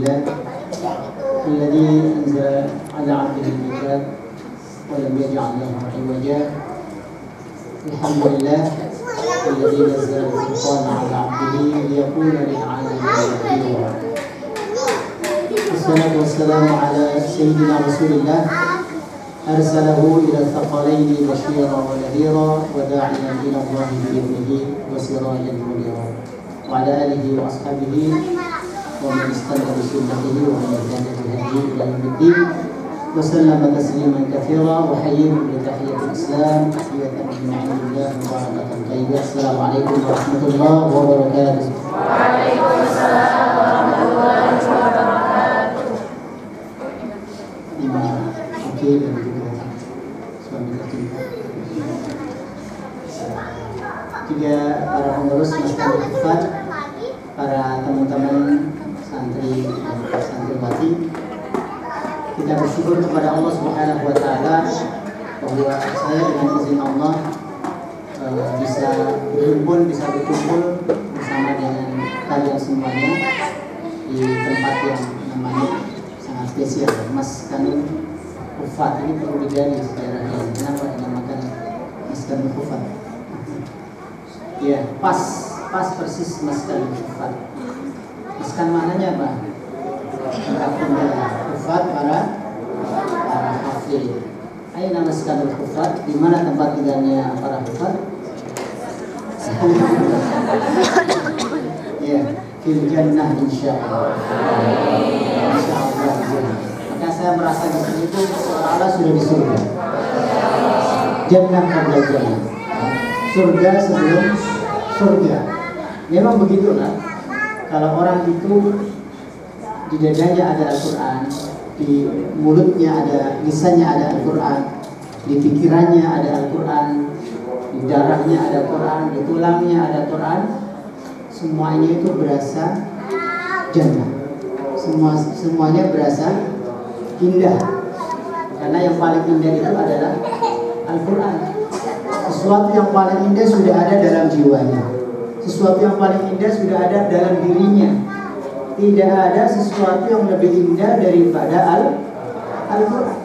لله الذي أنزل على عبده الكتاب ولم يجعل له عوجا. الحمد لله الذي نزل الفرقان على عبده ليكون للعالمين نذيرا. والصلاة والسلام على سيدنا رسول الله أرسله إلى الثقلين بشيرا ونذيرا وداعيا إلى الله بإذنه وسراجا منيرا وعلى آله وأصحابه ومن استنى بسنته ومن اهتدى بهديه إلى يوم الدين وسلم تسليما كثيرا. وحييكم بتحية الإسلام تحية من عند الله مباركة طيبة. السلام عليكم ورحمة الله وبركاته. وعليكم السلام ورحمة الله وبركاته. Oke, dan juga suami tercinta. Juga para pengurus Masjid Hufat, para teman-teman santri dan santriwati, kita bersyukur kepada Allah Subhanahu wa Ta'ala bahwa saya dengan izin Allah bisa berkumpul bersama dengan kalian semuanya di tempat yang namanya sangat spesial. Mas Kanun Hufat ini perlu digali sejarahnya. Kenapa dinamakan Mas Kanun Hufat? Ya, pas persis Mas Kanun Hufat. Mas kan maknanya apa? Hufat para hafid. Ayo nama Mas Kanun Hufat. Di mana tempat tinggalnya para hufat? Ya, fil jannah insyaallah. Insyaallah. Maka saya merasa di sini itu seolah-olah sudah di surga. Jannah qabla jannah. Surga sebelum surga. Memang begitulah. Kalau orang itu di dadanya ada Al-Quran, di mulutnya ada, lisannya ada Al-Quran, di pikirannya ada Al-Quran, di darahnya ada Quran, di tulangnya ada Quran, semuanya itu berasa jannah. Semuanya berasa indah. Karena yang paling indah itu adalah Al-Quran. Sesuatu yang paling indah sudah ada dalam jiwanya. Sesuatu yang paling indah sudah ada dalam dirinya. Tidak ada sesuatu yang lebih indah daripada Al-Quran.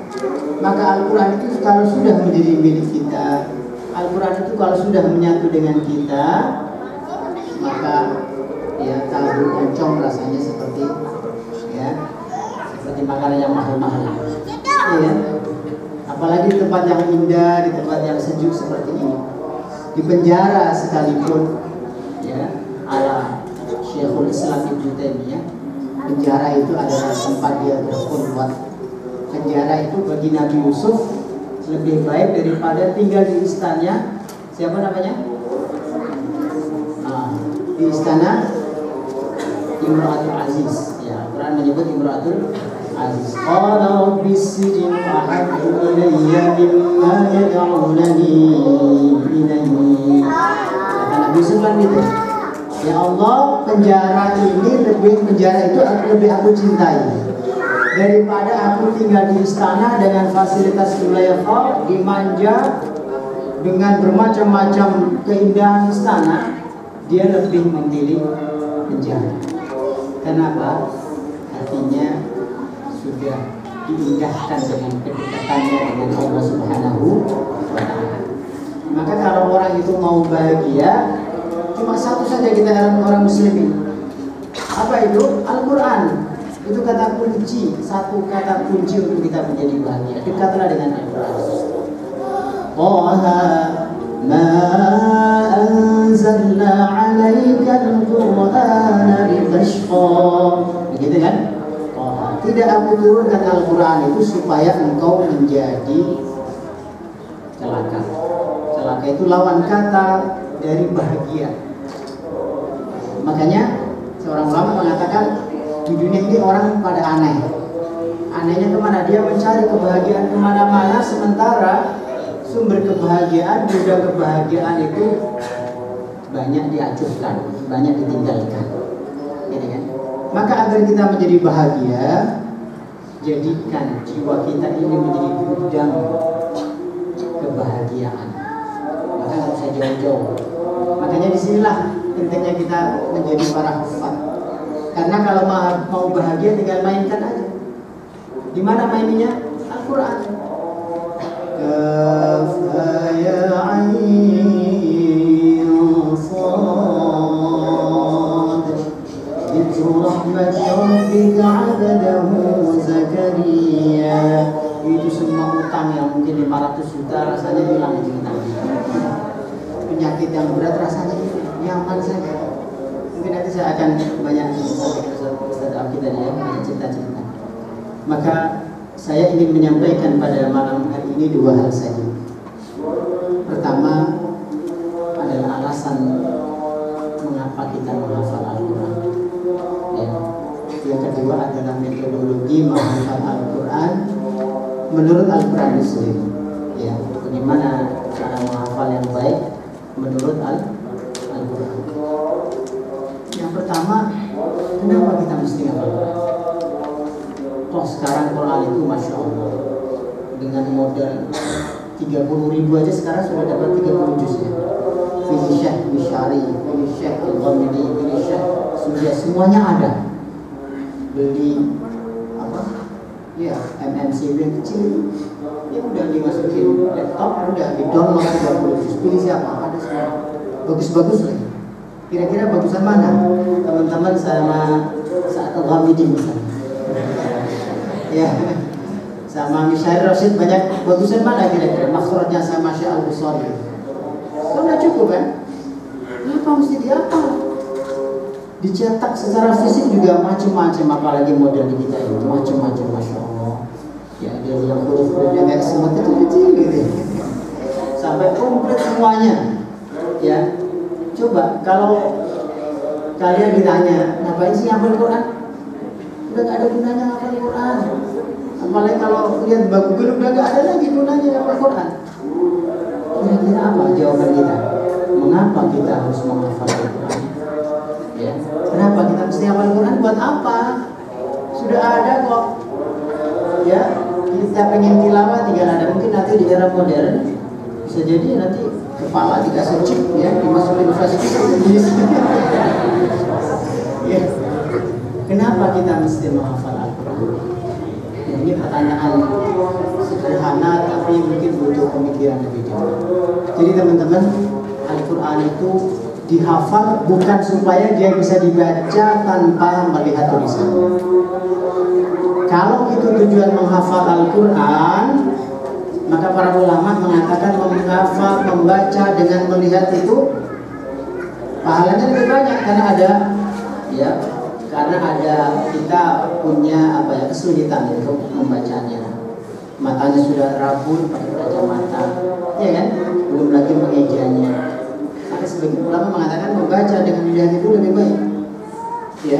Maka Al-Quran itu kalau sudah menjadi milik kita, Al-Quran itu kalau sudah menyatu dengan kita, maka ya tahu oncom rasanya seperti makanan yang mahal-mahal. Ya. Apalagi di tempat yang indah, di tempat yang sejuk seperti ini. Di penjara sekalipun, ya, ala Syekhul Islam Ibnu Taimiyah, penjara itu adalah tempat dia berkhulwat. Penjara itu bagi Nabi Yusuf lebih baik daripada tinggal di istananya. Siapa namanya? Di istana Imratul Aziz. Ya, Quran menyebut Imratul Aziz. Qala rabbi sijnu ahabbu ilayya mimma yad'unani ilayhi. Kata Nabi Yusuf kan gitu. Ya Allah, penjara itu lebih aku cintai daripada aku tinggal di istana dengan fasilitas wilayah dimanja dengan bermacam-macam keindahan istana. Dia lebih memilih penjara. Kenapa? Artinya sudah diindahkan dengan kedekatannya dengan Allah Subhanahu wa Ta'ala. Maka kalau orang itu mau bahagia, cuma satu saja kita harap orang muslimin. Apa itu? Al-Quran. Itu kata kunci, satu kata kunci untuk kita menjadi bahagia. Dekatlah dengan Al-Quran. Taha ma anzalna 'alaika al-Qur'ana litashqa. Begitu kan? Tidak aku turunkan Al-Quran itu supaya engkau menjadi celaka. Celaka itu lawan kata dari bahagia. Makanya seorang ulama mengatakan di dunia ini orang pada aneh. Anehnya kemana? Dia mencari kebahagiaan kemana-mana, sementara sumber kebahagiaan, gudang kebahagiaan itu banyak diacuhkan, banyak ditinggalkan. Gitu kan? Maka agar kita menjadi bahagia, jadikan jiwa kita ini menjadi gudang kebahagiaan. Maka nggak usah jauh-jauh. Makanya disinilah pentingnya kita menjadi para hufat. Karena kalau mau bahagia tinggal mainkan aja. Di mana mainnya? Al-Quran. Kafaya ayn sad Dzikru rahmati rabbika 'abdahu Zakaria. Itu semua utang yang mungkin 500 juta rasanya hilang itu utang. Penyakit yang berat rasanya nyaman saja. Mungkin nanti saya akan banyak Ustaz Alki tadi ya, banyak cerita-cerita. Maka saya ingin menyampaikan pada malam hari ini dua hal saja. Pertama adalah alasan mengapa kita menghafal Al-Quran. Ya. Yang kedua adalah metodologi menghafal Al-Quran menurut Al-Quran itu sendiri. Ya, bagaimana cara menghafal yang baik menurut Al-Quran. Yang pertama, kenapa kita mesti hafal Quran? Toh sekarang Quran itu Masya Allah dengan modal 30.000 aja sekarang sudah dapat 30 juz ya. Fili Syekh Mishari, Fili Syekh Al-Ghamidi, Fili Syekh Sujah, semuanya ada. Beli apa? Ya, MNCB yang kecil ya udah dimasukin laptop, udah di download 30 juz. Pilih siapa? Ada semua. Bagus-bagus lagi. Kira-kira bagusan mana? Teman-teman sama saat Al-Ghamidi misalnya. Ya, sama Mishari Rasid banyak bagusan mana kira-kira? Maksudnya sama Syekh Al-Busari. Kan udah cukup kan? Kenapa mesti dihafal? Dicetak secara fisik juga macam-macam, apalagi model kita ini macam-macam, Masya Allah. Ya, dia yang huruf-hurufnya kayak semut itu kecil gitu. Sampai komplit semuanya. Ya, coba kalau kalian ditanya, ngapain sih hafal Quran? Udah gak ada gunanya hafal Quran. Apalagi kalau lihat baku Google udah gak ada lagi gunanya hafal Quran. Kira-kira apa jawaban kita? Mengapa kita harus menghafal Quran? Ya, kenapa kita mesti hafal Quran? Buat apa? Sudah ada kok. Ya, kita pengen tilawah tinggal ada. Mungkin nanti di era modern bisa jadi nanti kepala dikasih chip ya, dimasukin flash disk. Ya. Kenapa kita mesti menghafal Al-Quran? Ya, ini pertanyaan sederhana tapi mungkin butuh pemikiran lebih jauh. Jadi teman-teman, Al-Quran itu dihafal bukan supaya dia bisa dibaca tanpa melihat tulisan. Kalau itu tujuan menghafal Al-Quran, maka para ulama mengatakan menghafal, membaca dengan melihat itu pahalanya lebih banyak karena ada kita punya kesulitan untuk membacanya. Matanya sudah rabun pakai kacamata, ya kan? Belum lagi mengejanya. Maka sebagian ulama mengatakan membaca dengan melihat itu lebih baik, ya,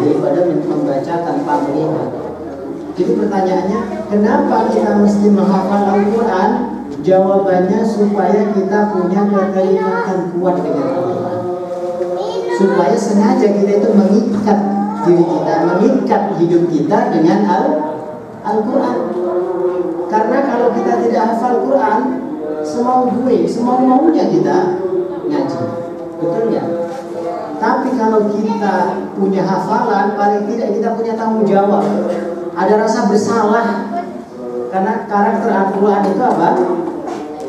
daripada membaca tanpa melihat. Jadi pertanyaannya, kenapa kita mesti menghafal Al-Quran? Jawabannya supaya kita punya keterikatan kuat dengan Al-Quran. Supaya sengaja kita itu mengikat diri kita, mengikat hidup kita dengan Al-Quran. Karena kalau kita tidak hafal Quran, semau maunya kita ngaji, betul ya? Tapi kalau kita punya hafalan, paling tidak kita punya tanggung jawab. Ada rasa bersalah karena karakter Al-Quran itu apa?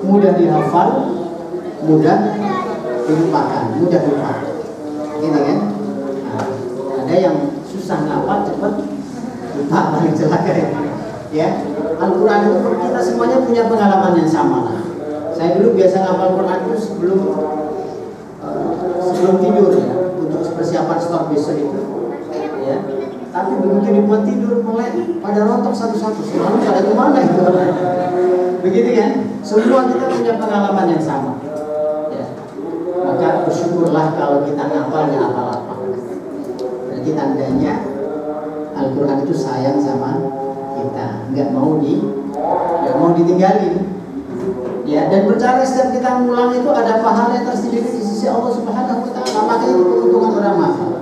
Mudah dihafal, mudah dilupakan, mudah lupa. Gini kan? Nah, ada yang susah ngapal, cepat lupa, paling celaka ya. Al-Quran itu kita semuanya punya pengalaman yang sama lah. Saya dulu biasa ngapal Quran itu sebelum tidur ya, untuk persiapan stok besok itu ya. Tapi begitu dibuat tidur mulai pada rontok satu-satu, selalu pada kemana itu? Begitu kan? Semua kita punya pengalaman yang sama. Ya. Maka bersyukurlah kalau kita ngapalnya apa-apa. Berarti tandanya Al-Quran itu sayang sama kita, nggak mau ditinggalin. Ya, dan percaya setiap kita ngulang itu ada pahala yang tersendiri di sisi Allah Subhanahu wa Ta'ala. Maka itu keuntungan orang menghafal.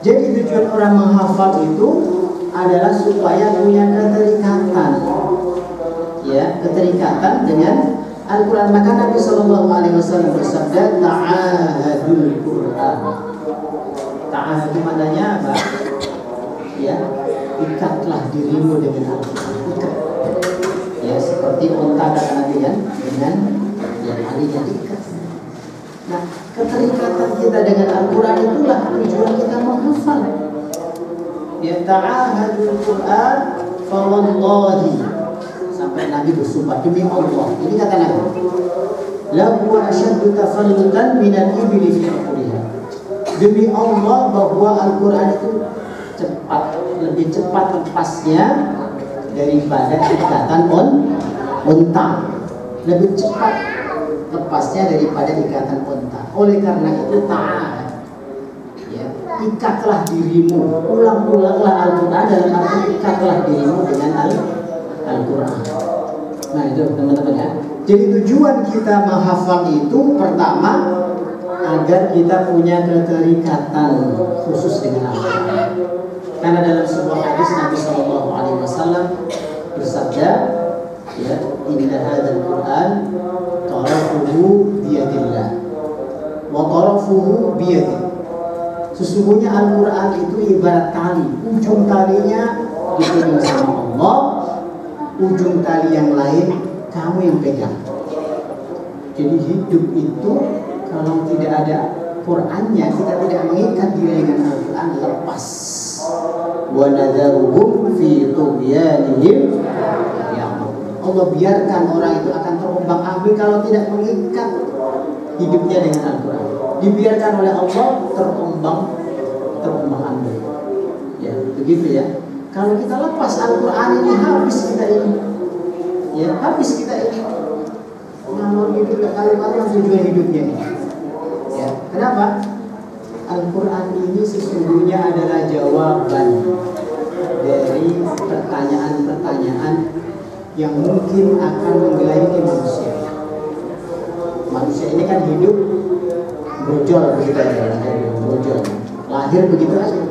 Jadi tujuan orang menghafal itu adalah supaya punya keterikatan, ya, keterikatan dengan Al-Quran. Maka Nabi Shallallahu Alaihi Wasallam bersabda, "Ta'ahadul Quran." Ta'ahad itu maknanya apa? Ya, ikatlah dirimu dengan Al-Quran. Ikat. Ya, seperti unta kata Nabi kan, dengan yang talinya ikat. Nah, keterikatan kita dengan Al-Quran itulah tujuan kita menghafal. Ya, ta'ahadul Quran fa wallahi, sampai Nabi bersumpah demi Allah. Ini kata Nabi, la huwa asyaddu tafallutan minal ibli fi uqriha. Demi Allah bahwa Al-Quran itu lebih cepat lepasnya daripada ikatan unta. Lebih cepat lepasnya daripada ikatan unta. Oleh karena itu ta'ahad, ya, ikatlah dirimu, ulang-ulanglah Al-Quran dalam arti ikatlah dirimu dengan Al-Quran. Nah itu teman-teman ya. Jadi tujuan kita menghafal itu pertama agar kita punya keterikatan khusus dengan Al-Quran. Karena dalam sebuah hadis Nabi Shallallahu Alaihi Wasallam bersabda, ya, inna hadzal Quran tarafuhu biyadillah wa tarafuhu biyadi. Sesungguhnya Al-Quran itu ibarat tali, ujung talinya dipegang sama Allah, ujung tali yang lain kamu yang pegang. Jadi hidup itu kalau tidak ada Qurannya, kita tidak mengikat diri dengan Al-Quran, lepas. Wa nadharuhum fi tughyanihim ya'mahun. Allah biarkan orang itu akan terombang-ambing kalau tidak mengikat hidupnya dengan Al-Quran. Dibiarkan oleh Allah terombang-ambing. Ya, begitu ya. Kalau kita lepas Al-Quran ini, habis kita ini. Ya, habis kita ini. Ngalor hidup, kalau tujuan hidupnya ini. Ya, kenapa? Al-Quran ini sesungguhnya adalah jawaban dari pertanyaan-pertanyaan yang mungkin akan menggelayuti manusia. Manusia ini kan hidup brojol begitu aja, brojol. Lahir begitu aja.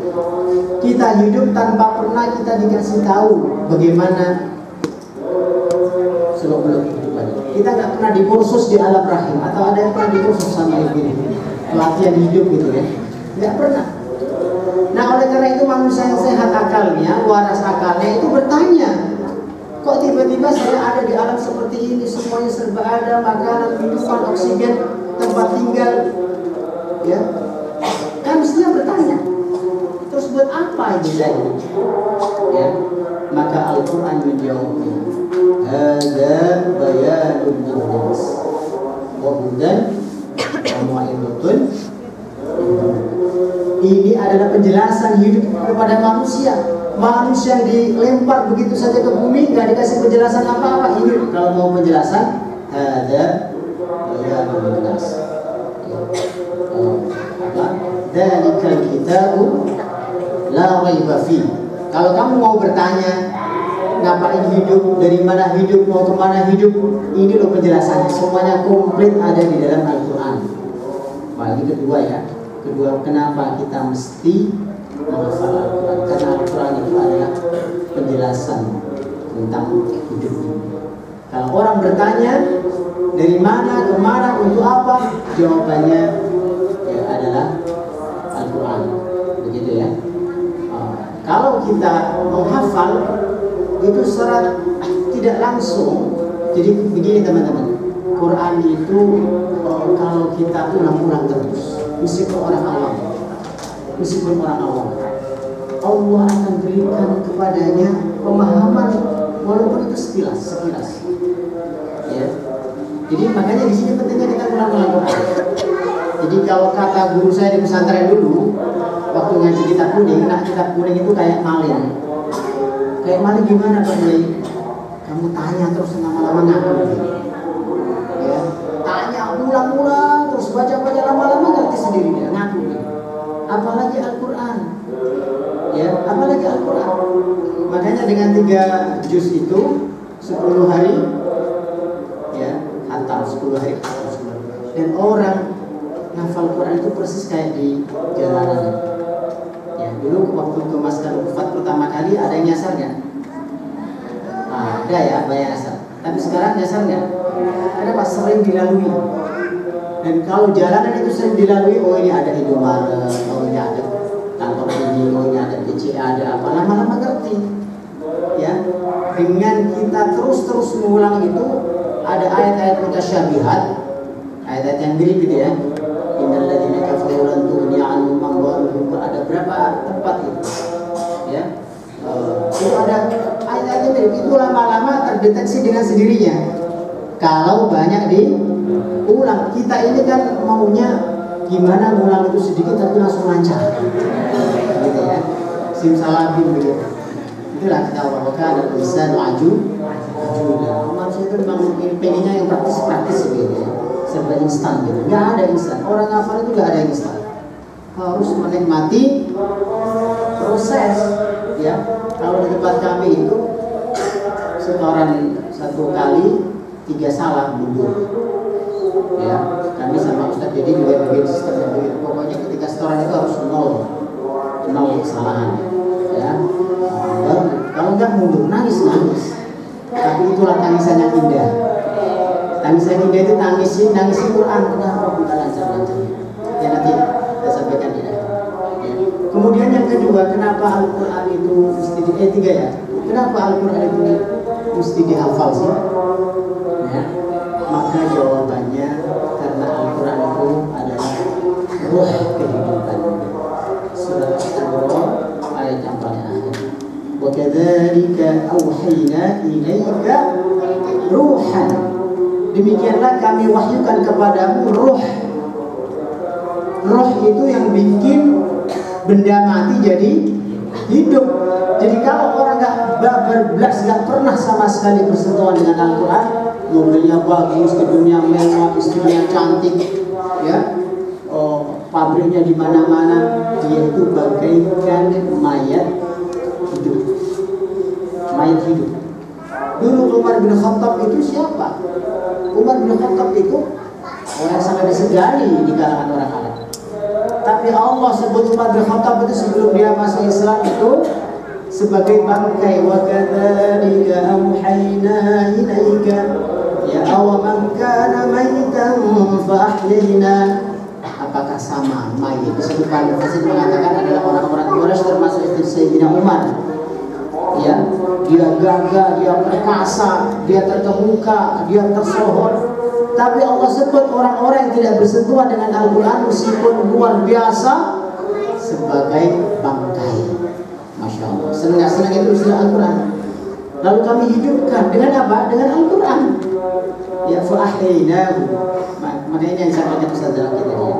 Kita hidup tanpa pernah kita dikasih tahu bagaimana seluk-beluk kehidupan. Kita nggak pernah dikursus di alam rahim, atau ada yang pernah dikursus sama ibu ini, pelatihan hidup gitu ya. Nggak pernah. Nah oleh karena itu manusia yang sehat akalnya, waras akalnya itu bertanya, kok tiba-tiba saya ada di alam seperti ini, semuanya serba ada, makanan, minuman, oksigen, tempat tinggal, ya kan mestinya bertanya, terus buat apa ini saya? Ya, maka Al-Quran menjawabnya, hadza bayanun linnas wa hudan wa mau'izatun. Ini adalah penjelasan hidup kepada manusia. Manusia yang dilempar begitu saja ke bumi, nggak dikasih penjelasan apa-apa. Ini kalau mau penjelasan, ada bayanun linnas. Dzalikal kitabu la raiba fi. Kalau kamu mau bertanya, ngapain hidup, dari mana hidup, mau kemana hidup, ini loh penjelasannya. Semuanya komplit ada di dalam Al-Quran. Ini kedua ya. Kedua, kenapa kita mesti menghafal Al-Quran? Karena Al-Quran itu adalah penjelasan tentang hidup ini. Kalau orang bertanya dari mana, kemana, untuk apa, jawabannya ya adalah Al-Quran. Begitu ya. Kalau kita menghafal itu secara tidak langsung. Jadi begini teman-teman, Quran itu kalau kita ulang-ulang terus, meskipun orang awam, Allah akan berikan kepadanya pemahaman walaupun itu sekilas. Ya. Jadi makanya di sini pentingnya kita ulang-ulang Quran. Jadi kalau kata guru saya di pesantren dulu, waktu ngaji kitab kuning, nah kitab kuning itu kayak maling. Kayak maling gimana Pak Kiai? Kamu tanya terus lama-lama ngaku. Ya, tanya ulang-ulang terus baca-baca lama-lama ngerti sendiri dia ngaku. Apalagi Al-Quran. Ya, apalagi Al-Quran. Makanya dengan 3 juz itu 10 hari ya, hantam 10 hari. Dan orang ngafal Quran itu persis kayak di jalanan. Ya, dulu waktu ke Masjid Ufat pertama kali ada yang nyasar nggak? Ada ya, banyak nyasar. Tapi sekarang nyasar nggak? Kenapa? Sering dilalui. Dan kalau jalanan itu sering dilalui, oh ini ada Indomaret, oh ini ada kantor ini, ini ada BCA, ada apa, lama-lama ngerti. Ya, dengan kita terus mengulang itu, ada ayat-ayat mutasyabihat, ayat-ayat yang mirip gitu ya. Innal ladzina kafaru lan tughni 'anhum amwaluhum, ada berapa tempat itu? Ya. Itu ada ayat-ayat yang mirip, itu lama-lama terdeteksi dengan sendirinya. Kalau banyak diulang, kita ini kan maunya gimana ngulang itu sedikit tapi langsung lancar, gitu ya. Simsalabim begitu. Itulah kita bahwa ada tulisan maju. Maksudnya itu memang pengennya yang praktis gitu ya, serba instan gitu. Nggak ada instan. Orang hafal itu nggak ada instan. Harus menikmati proses, ya. Kalau di tempat kami itu setoran 1 kali 3 salah mundur. Ya, kami sama Ustadz jadi juga bikin sistemnya begitu. Pokoknya ketika setoran itu harus nol kesalahan. Ya, kalau nggak mundur nangis. Tapi itulah tangisan yang indah. Tangisan indah itu nangis Quran. Kenapa bukan lancar? Ya nanti kita sampaikan ya. Kemudian yang kedua, kenapa Al-Quran itu mesti tiga ya? Kenapa Al-Quran itu mesti dihafal sih? Ya, maka jawabannya karena Al-Quran itu adalah ruh kehidupan. Surat Al-Baqarah ayat yang paling akhir. Wa kadzalika auhayna ilaika ruhan. Demikianlah kami wahyukan kepadamu ruh. Ruh itu yang bikin benda mati jadi hidup. Jadi kalau orang nggak pernah sama sekali bersentuhan dengan Al-Quran, mobilnya bagus, gedungnya mewah, istrinya cantik, ya, pabriknya di mana-mana, dia itu bagaikan mayat hidup. Mayat hidup. Dulu Umar bin Khattab itu siapa? Umar bin Khattab itu orang sangat disegani di kalangan orang Arab. Tapi Allah sebut Umar bin Khattab itu sebelum dia masuk Islam itu sebagai bangkai. Wa kadzalika auhayna ilaika ya awaman kana maitan fa ahyayna. Apakah sama mayit? Disebut para mufassir mengatakan adalah orang-orang Quraisy termasuk istri Sayyidina Umar. Ya, dia gagah, dia perkasa, dia terkemuka, dia tersohor. Tapi Allah sebut orang-orang yang tidak bersentuhan dengan Al-Quran meskipun luar biasa sebagai bangkai. Masya Allah. Senang itu istilah Al-Quran. Lalu kami hidupkan dengan apa? Dengan Al-Quran. Ya, fa'ahyaynahu. Makanya yang saya katakan Ustaz Zaki tadi ya.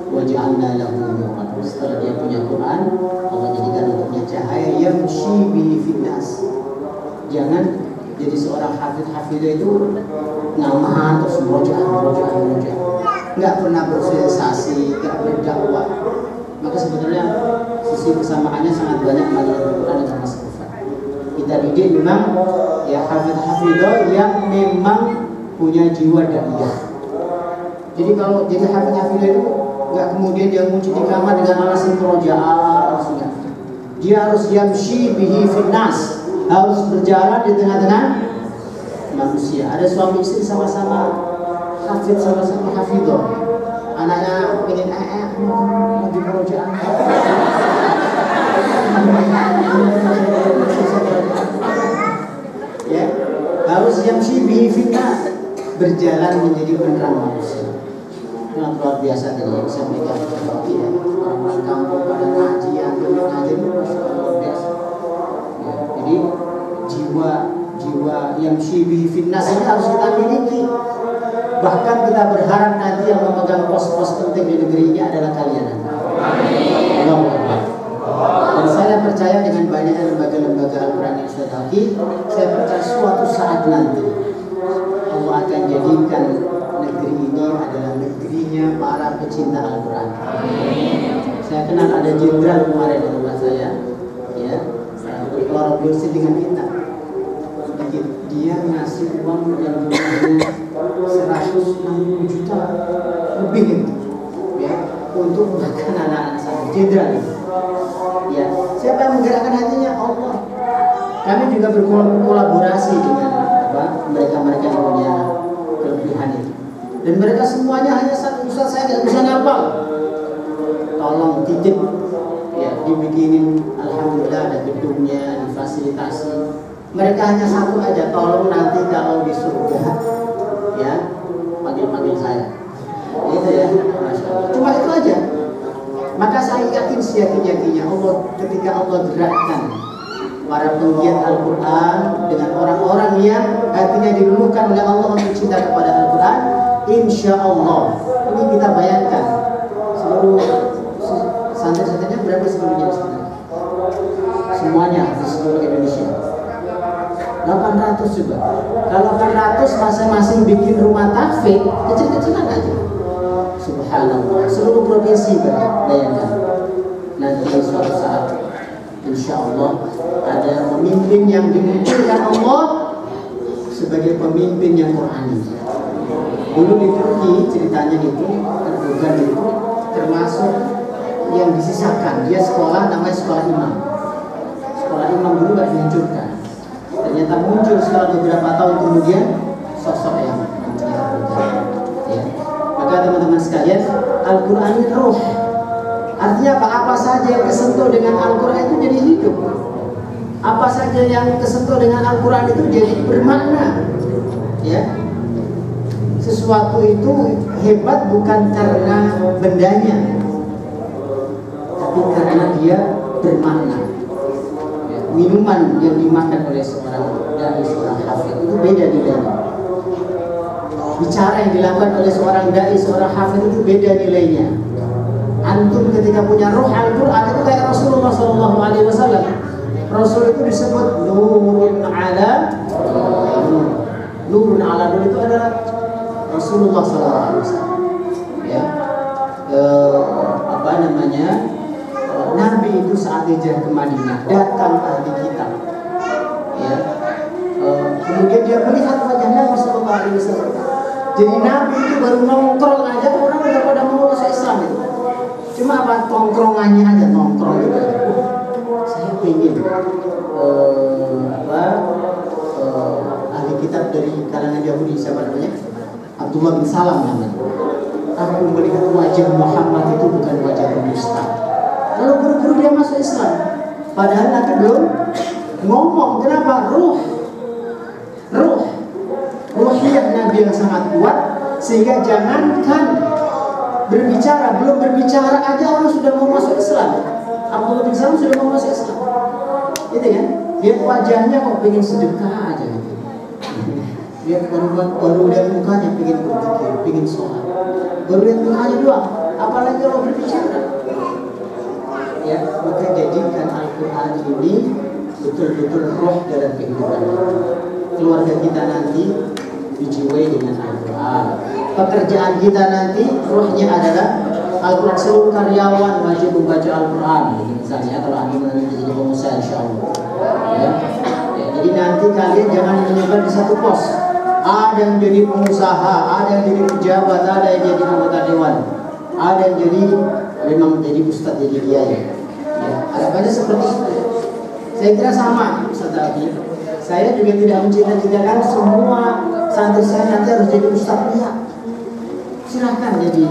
Waj'alna lahu nuran. Setelah dia punya Quran, Allah jadikan untuknya cahaya yamshi bihi finnas. Jangan jadi seorang hafidah itu ngamahan terus murojaah. Nggak pernah bersosialisasi, nggak berdakwah. Maka sebetulnya sisi kesamaannya sangat banyak antara Al-Quran dan Mas Kufan. Kita didik memang ya hafidah yang memang punya jiwa dakwah. Jadi kalau jadi hafidah itu nggak kemudian dia muncul di kamar dengan alasan murojaah, harusnya dia harus yamshi bihi finnas, harus berjalan di tengah-tengah manusia. Ada suami istri sama-sama hafid, sama-sama hafidah. Anaknya pengen lagi murojaah. Ya, harus yamshi bihi finnas, berjalan menjadi penerang manusia. Sangat luar biasa tadi yang disampaikan ya, orang-orang kampung pada ngaji itu luar biasa. Ya, jadi jiwa yang syibih finnas ini harus kita miliki. Bahkan kita berharap nanti yang memegang pos-pos penting di negeri ini adalah kalian. Dan saya percaya dengan banyak lembaga-lembaga Al-Quran yang sudah tadi, saya percaya suatu saat nanti Allah akan jadikan negeri ini adalah negerinya para pecinta Al-Quran. Saya kenal ada jenderal kemarin di rumah saya, ya, orang bersih dengan kita. Dia ngasih uang yang jumlahnya 160 juta lebih gitu, ya, untuk makan anak-anak saya. Jenderal itu, ya, siapa yang menggerakkan hatinya? Allah. Kami juga berkolaborasi dengan mereka-mereka yang punya kelebihan itu. Dan mereka semuanya hanya satu, Ustaz saya tidak bisa ngapal. Tolong titip dibikinin, alhamdulillah ada gedungnya, difasilitasi. Mereka hanya satu aja, tolong nanti kalau di surga ya panggil saya. Itu ya, Masya Allah. Cuma itu aja. Maka saya yakin seyakin-yakinnya Allah, ketika Allah gerakkan para penggiat Al-Quran dengan orang-orang yang hatinya diluluhkan oleh Allah untuk cinta kepada Al-Quran, insya Allah. Ini kita bayangkan seluruh santri-santrinya berapa seluruhnya sebenarnya? Semuanya di seluruh Indonesia 800 juga. Kalau 800 masing-masing bikin rumah tahfidz kecil-kecilan aja, subhanallah, seluruh provinsi bayangkan. Nanti suatu saat insya Allah ada pemimpin yang dimunculkan Allah sebagai pemimpin yang Qur'ani. Dulu di Turki ceritanya itu, Erdogan itu termasuk yang disisakan. Dia sekolah namanya sekolah imam. Sekolah imam dulu gak dimunculkan. Ternyata muncul setelah beberapa tahun kemudian sosok yang ya. Maka teman-teman sekalian, Al-Quran ini ruh. Artinya apa saja yang kesentuh dengan Al-Quran itu jadi hidup. Apa saja yang kesentuh dengan Al-Quran itu jadi bermakna. Ya. Sesuatu itu hebat bukan karena bendanya, tapi karena dia bermakna. Minuman yang dimakan oleh seorang hafidh itu beda nilainya. Bicara yang dilakukan oleh seorang dai, seorang hafidh itu beda nilainya. Antum ketika punya ruh Al-Quran itu kayak Rasulullah SAW. Rasul itu disebut nurun ala nur. Nurun ala nur itu adalah Rasulullah SAW. Ya, Nabi itu saat hijrah ke Madinah datang ahli kitab. Ya, kemudian dia melihat wajah Nabi SAW. Jadi Nabi itu baru nongkrong aja orang udah pada mau masuk Islam itu. Cuma apa tongkrongannya aja nongkrong gitu. Saya pengen ahli kitab dari kalangan Yahudi, siapa namanya? Abdullah bin Salam namanya. Aku melihat wajah Muhammad itu bukan wajah pendusta. Lalu buru-buru dia masuk Islam. Padahal nanti belum ngomong. Kenapa? Ruhiyah Nabi yang sangat kuat, sehingga jangankan berbicara, belum berbicara aja orang sudah mau masuk Islam. Abdullah bin Salam sudah mau masuk Islam. Gitu kan? Lihat wajahnya kok pengen sedekah aja gitu. Lihat baru lihat mukanya pengen berzikir, pengen sholat. Baru lihat mukanya doang, apalagi kalau berbicara. Ya, maka jadikan Al-Quran ini betul-betul roh dalam kehidupan. Keluarga kita nanti dijiwai dengan Al-Quran. Pekerjaan kita nanti rohnya adalah Al-Quran. Seluruh karyawan wajib membaca Al-Quran. Misalnya kalau anda nanti jadi pengusaha, insya Allah. Ya. Jadi nanti kalian jangan menyebar di satu pos. Ada yang jadi pengusaha, ada yang jadi pejabat, ada yang jadi anggota dewan, ada yang jadi memang jadi ustadz, jadi kiai. Ya, harapannya seperti itu. Saya kira sama, Ustaz Abi. Saya juga tidak mencita-citakan semua santri saya nanti harus jadi ustadz. Ya, silahkan jadi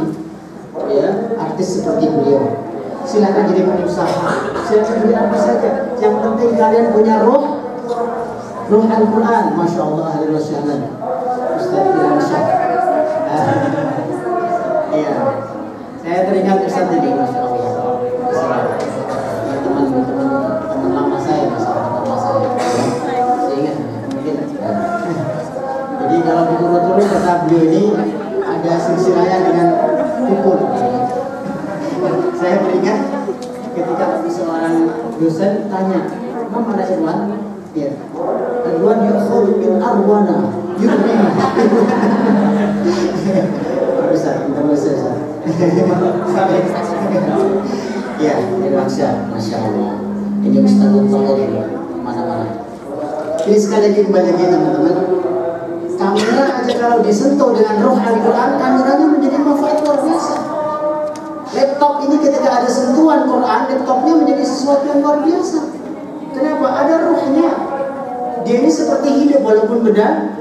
ya artis seperti beliau. Silahkan jadi pengusaha. Silahkan jadi apa saja. Yang penting kalian punya roh Al-Quran. Masya Allah, ahli wassalam. Ustaz Ilham Syah. Iya, saya teringat Ustaz ini, Masya Allah. Teman lama saya, teman saya. Saya ingat, mungkin. Jadi kalau diturut-turut kata beliau ini ada silsilahnya dengan pukul. Saya teringat ketika seorang dosen tanya, mana Irwan? Ya, Irwan yukhul bin arwana yudhina. Ustaz, kita Ustaz. Ya, Irwan Syah, Masya Allah. Ini Ustaz Tahir mana-mana. Ini sekali lagi kembali lagi teman-teman. Kamera aja kalau disentuh dengan roh Al-Quran, kameranya menjadi manfaat luar biasa. Laptop ini ketika ada sentuhan Quran, laptopnya menjadi sesuatu yang luar biasa. Kenapa? Ada ruhnya. Dia ini seperti hidup walaupun beda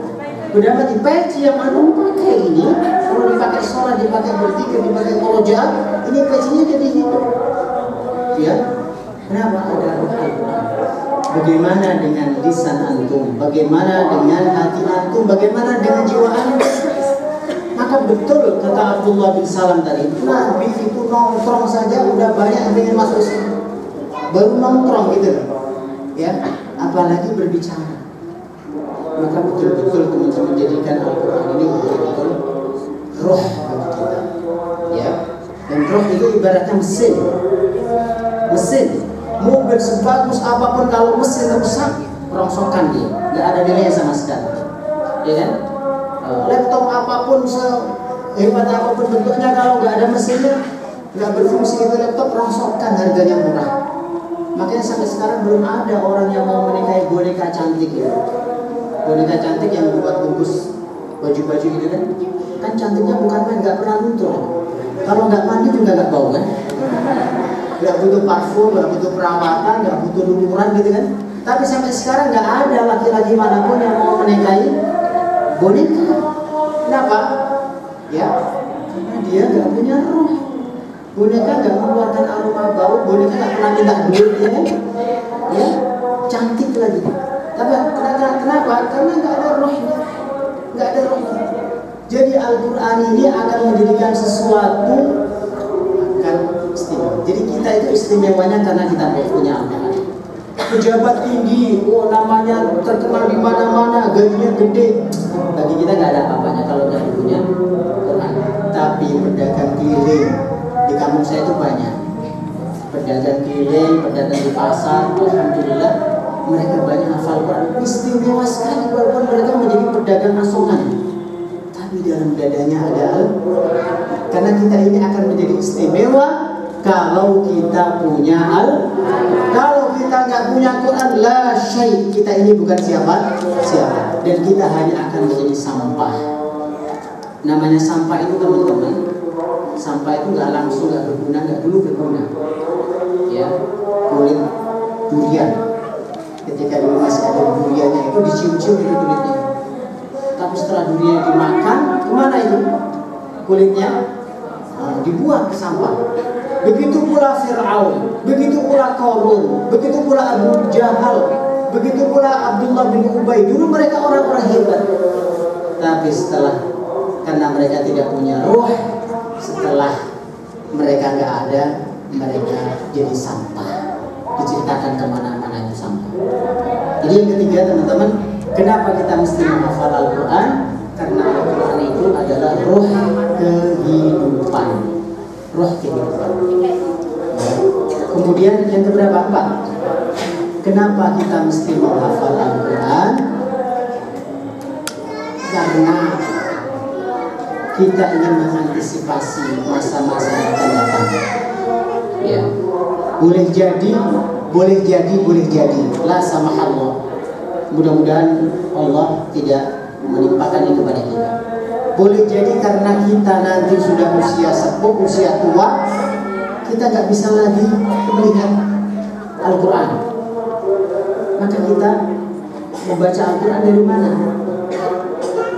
mati. Peci yang antum pakai ini, kalau dipakai sholat, dipakai berzikir, dipakai murojaah, ini pecinya jadi hidup. Ya, Kenapa ada Al-Quran? Bagaimana dengan lisan antum? Bagaimana dengan hati antum? Bagaimana dengan jiwa antum? Maka betul kata Abdullah bin Salam tadi, Nabi itu nongkrong saja udah banyak yang ingin masuk Islam. Baru nongkrong gitu, ya. Apalagi berbicara. Maka betul-betul teman-teman jadikan Al-Quran ini betul-betul roh bagi kita, ya. Dan roh itu ibaratnya mesin. Mobil sebagus apapun kalau mesin rusak, rongsokan dia, nggak ada nilainya sama sekali, ya kan? Laptop apapun sehebat apapun bentuknya, kalau nggak ada mesinnya, nggak berfungsi itu laptop, rongsokan, harganya murah. Makanya sampai sekarang belum ada orang yang mau menikahi boneka cantik ya. Boneka cantik yang buat bungkus baju-baju gitu kan cantiknya bukan main, nggak pernah luntur. Kalau nggak mandi juga nggak bau kan? Nggak butuh parfum, nggak butuh perawatan, nggak butuh lumuran gitu kan? Tapi sampai sekarang nggak ada laki-laki manapun yang mau menikahi boneka. Kenapa? Ya, karena dia nggak punya roh. Boneka nggak mengeluarkan aroma bau, boneka nggak pernah minta duit, ya kan? Ya, cantik lagi. Tapi kenapa? Karena nggak ada rohnya, nggak ada rohnya. Jadi Al-Quran ini akan menjadikan sesuatu akan istimewa. Jadi kita itu istimewanya karena kita punya Al-Quran. Pejabat tinggi, namanya terkenal di mana-mana, gajinya gede. Bagi kita nggak ada apa-apanya kalau nggak punya Quran. Tapi pedagang keliling di kampung saya itu banyak. Pedagang keliling, pedagang di pasar, alhamdulillah mereka banyak hafal Quran. Istimewa sekali walaupun mereka menjadi pedagang asongan. Tapi dalam dadanya ada Al-Quran. Karena kita ini akan menjadi istimewa kalau kita punya Kalau kita nggak punya Quran, la syai', kita ini bukan siapa. Dan kita hanya akan menjadi sampah. Namanya sampah itu teman-teman, sampah itu nggak langsung, nggak berguna, nggak dulu berguna. Ya, kulit durian. Ketika dulu masih ada duriannya itu dicium-cium itu kulitnya. Tapi setelah durian dimakan, kemana itu kulitnya? Dibuang ke sampah. Begitu pula Fir'aun, begitu pula Qarun, begitu pula Abu Jahal, begitu pula Abdullah bin Ubay. Dulu mereka orang-orang hebat. Tapi karena mereka tidak punya ruh, setelah mereka nggak ada, mereka jadi sampah. Diceritakan kemana-mana itu sampah. Jadi yang ketiga teman-teman, kenapa kita mesti menghafal Al-Quran? Karena Al-Quran itu adalah ruh kehidupan. Roh kehidupan. Kemudian yang keberapa? 4. Kenapa kita mesti menghafal Al-Quran? Karena kita ingin mengantisipasi masa-masa yang akan datang. Ya, boleh jadi, la samahallah. Mudah-mudahan Allah tidak menimpakan ini kepada kita. Boleh jadi karena kita nanti sudah usia sepuh, usia tua, kita nggak bisa lagi melihat Al-Quran. Maka kita membaca Al-Quran dari mana?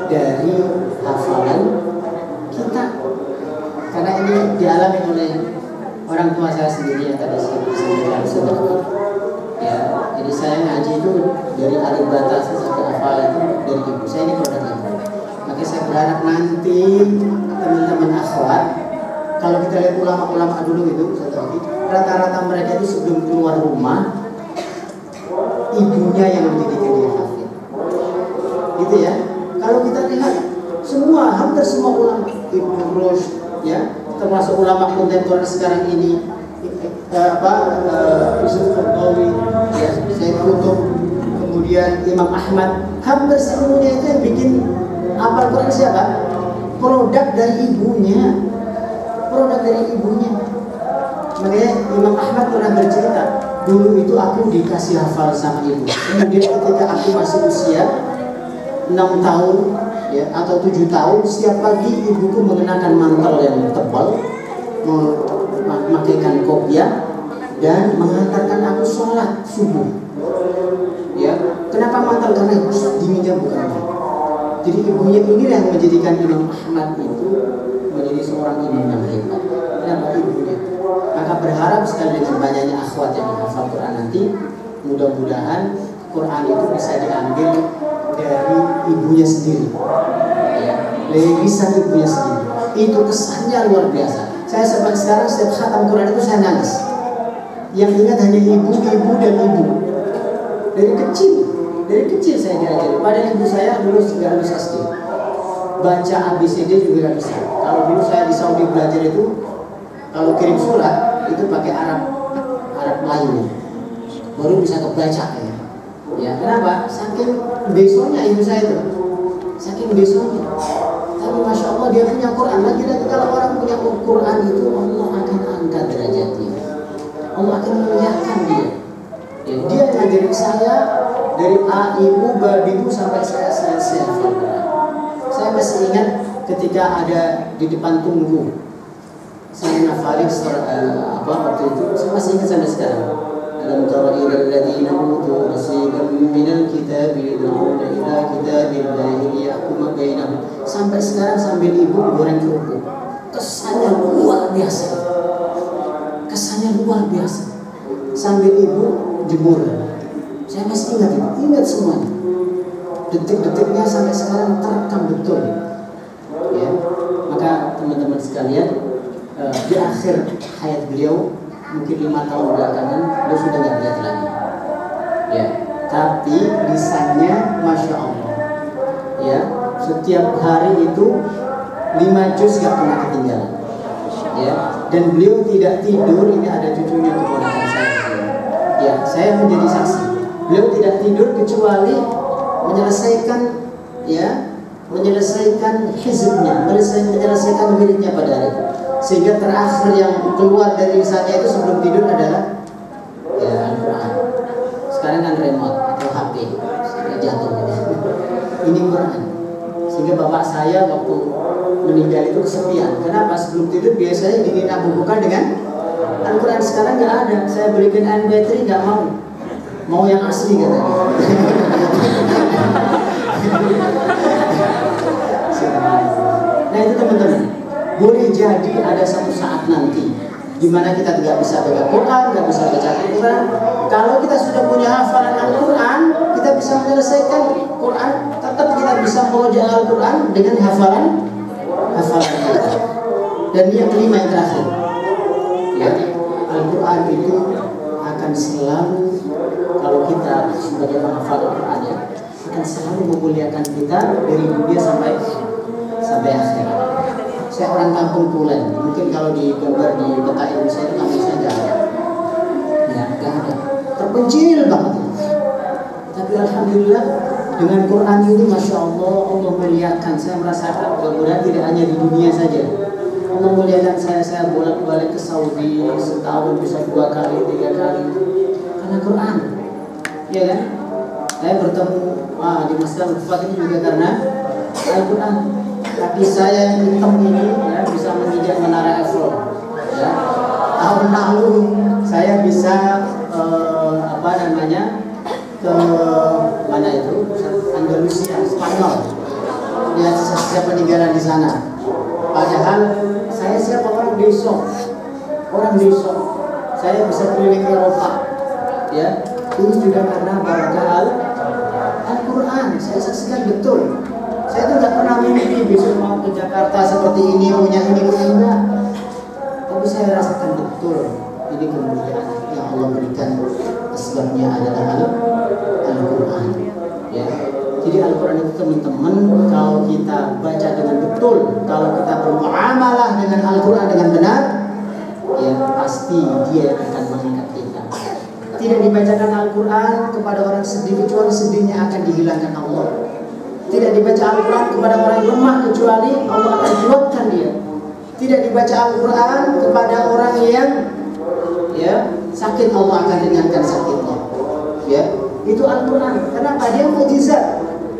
Dari hafalan kita. Karena ini dialami oleh orang tua saya sendiri yang tadi saya saudara. Ya, jadi saya ngaji itu dari alif bata sampai hafal itu dari ibu saya, ini produknya. Maka saya berharap nanti teman-teman akhwat, kalau kita lihat ulama-ulama dulu itu, rata-rata mereka itu sebelum keluar rumah, ibunya yang mendidik dia hafid. Gitu ya. Kalau kita lihat hampir semua ulama, Ibnu Rushd, ya, termasuk ulama kontemporer sekarang ini, Yusuf Qaradawi, ya, Sayyid Qutb, kemudian Imam Ahmad, hampir seluruhnya itu yang bikin hafal Quran siapa? Produk dari ibunya. Makanya Imam Ahmad pernah bercerita, dulu itu aku dikasih hafal sama ibu. Kemudian ketika aku masih usia 6 tahun, ya, atau 7 tahun, setiap pagi ibuku mengenakan mantel yang tebal, memakaikan kopiah dan mengantarkan aku sholat subuh. Ya, kenapa mantel? Karena dinginnya bukan. Jadi ibunya ini yang menjadikan Imam Ahmad itu menjadi seorang imam yang hebat. Kenapa ibunya? Maka maka berharap sekali dengan banyaknya akhwat yang menghafal Quran nanti, mudah-mudahan Quran itu bisa diambil dari ibunya sendiri, ya, dari lisan ibunya sendiri. Itu kesannya luar biasa. Saya sampai sekarang setiap khatam Quran itu saya nangis. Yang ingat hanya ibu dan ibu. Dari kecil saya diajari. Padahal ibu saya dulu nggak lulus SD. Baca ABCD juga nggak bisa. Kalau dulu saya di Saudi belajar itu, kalau kirim surat itu pakai Arab Melayu, baru bisa kebaca ya. Ya, kenapa? Saking besoknya ibu saya itu, saking besoknya. Tapi masya Allah dia punya Quran. Lagi-lagi kalau orang punya Quran itu Allah akan angkat derajatnya. Allah akan memuliakan dia. Ya, dia ngajarin saya dari A, Ibu, Babibu sampai saya selesai hafal Quran. Saya masih ingat ketika ada di depan tunggu saya ngafalin waktu itu, saya masih ingat sampai sekarang. Alam tara ilal ladzina utu nasiban minal kitabi yad'una ila kitabillahi liyahkuma bainahum. Sampai sekarang sambil ibu goreng kerupuk. Kesannya luar biasa. Sambil ibu jemur. Saya masih ingat semuanya. Detik-detiknya sampai sekarang terekam betul. Ya. Maka teman-teman sekalian, di akhir hayat beliau mungkin 5 tahun belakangan beliau sudah nggak lihat lagi. Ya, tapi lisannya masya Allah. Ya, setiap hari itu 5 juz nggak pernah ketinggalan. Ya, dan beliau tidak tidur. Ini ada cucunya keponakan saya. Ya, saya menjadi saksi. Beliau tidak tidur kecuali menyelesaikan hizbnya, menyelesaikan wiridnya pada hari itu. Sehingga terakhir yang keluar dari lisannya itu sebelum tidur adalah ya Al-Quran. Sekarang kan remote atau HP sudah jatuh. Ini Quran. Sehingga bapak saya waktu meninggal itu kesepian. Kenapa? Sebelum tidur biasanya dinina bubukan dengan Al-Quran. Sekarang nggak ada. Saya berikan MP3 nggak mau. Mau yang asli katanya. Nah itu teman-teman, boleh jadi ada satu saat nanti di mana kita tidak bisa baca Quran, tidak bisa baca Al-Quran. Kalau kita sudah punya hafalan Al-Quran, kita bisa menyelesaikan Quran. Tetap kita bisa mengajar Al-Quran dengan hafalan kita. Dan yang kelima yang terakhir, ya, Al-Quran itu akan selalu, kalau kita sebagai penghafal Al-Quran ya, akan selalu memuliakan kita dari dunia sampai akhirat. Saya orang kampung Pulen, mungkin kalau digambar di peta Indonesia itu kampung saya nggak ada, ya nggak ada, terpencil banget. Tapi alhamdulillah dengan Quran ini, masya Allah, Allah muliakan. Saya merasakan mudah-mudahan tidak hanya di dunia saja. Allah muliakan saya bolak-balik ke Saudi setahun bisa 2 kali, 3 kali karena Quran, ya kan? Saya bertemu di Masjid Al-Fatih ini juga karena Al-Quran. Tapi saya yang hitam ini ya, bisa menginjak menara Eiffel. Ya. Tahun lalu saya bisa ke mana itu? Andalusia, Spanyol. Lihat sisa peninggalan di sana. Padahal saya siapa orang desa. Saya bisa keliling Eropa. Ya, ini juga karena barakah Al-Quran. Saya saksikan betul. Saya tuh nggak pernah mimpi besok mau ke Jakarta seperti ini, punya enggak. Tapi saya rasakan betul ini kemuliaan yang Allah berikan. Sebabnya adalah Al-Quran. Ya. Jadi Al-Quran itu teman-teman, kalau kita baca dengan betul, kalau kita bermuamalah dengan Al-Quran dengan benar, ya pasti dia akan mengangkat kita. Tidak dibacakan Al-Quran kepada orang sedih kecuali sedihnya akan dihilangkan Allah. Tidak dibaca Al-Quran kepada orang lemah kecuali Allah akan kuatkan dia. Tidak dibaca Al-Quran kepada orang yang sakit, Allah akan ringankan sakitnya. Ya, itu Al-Quran. Kenapa? Dia mukjizat.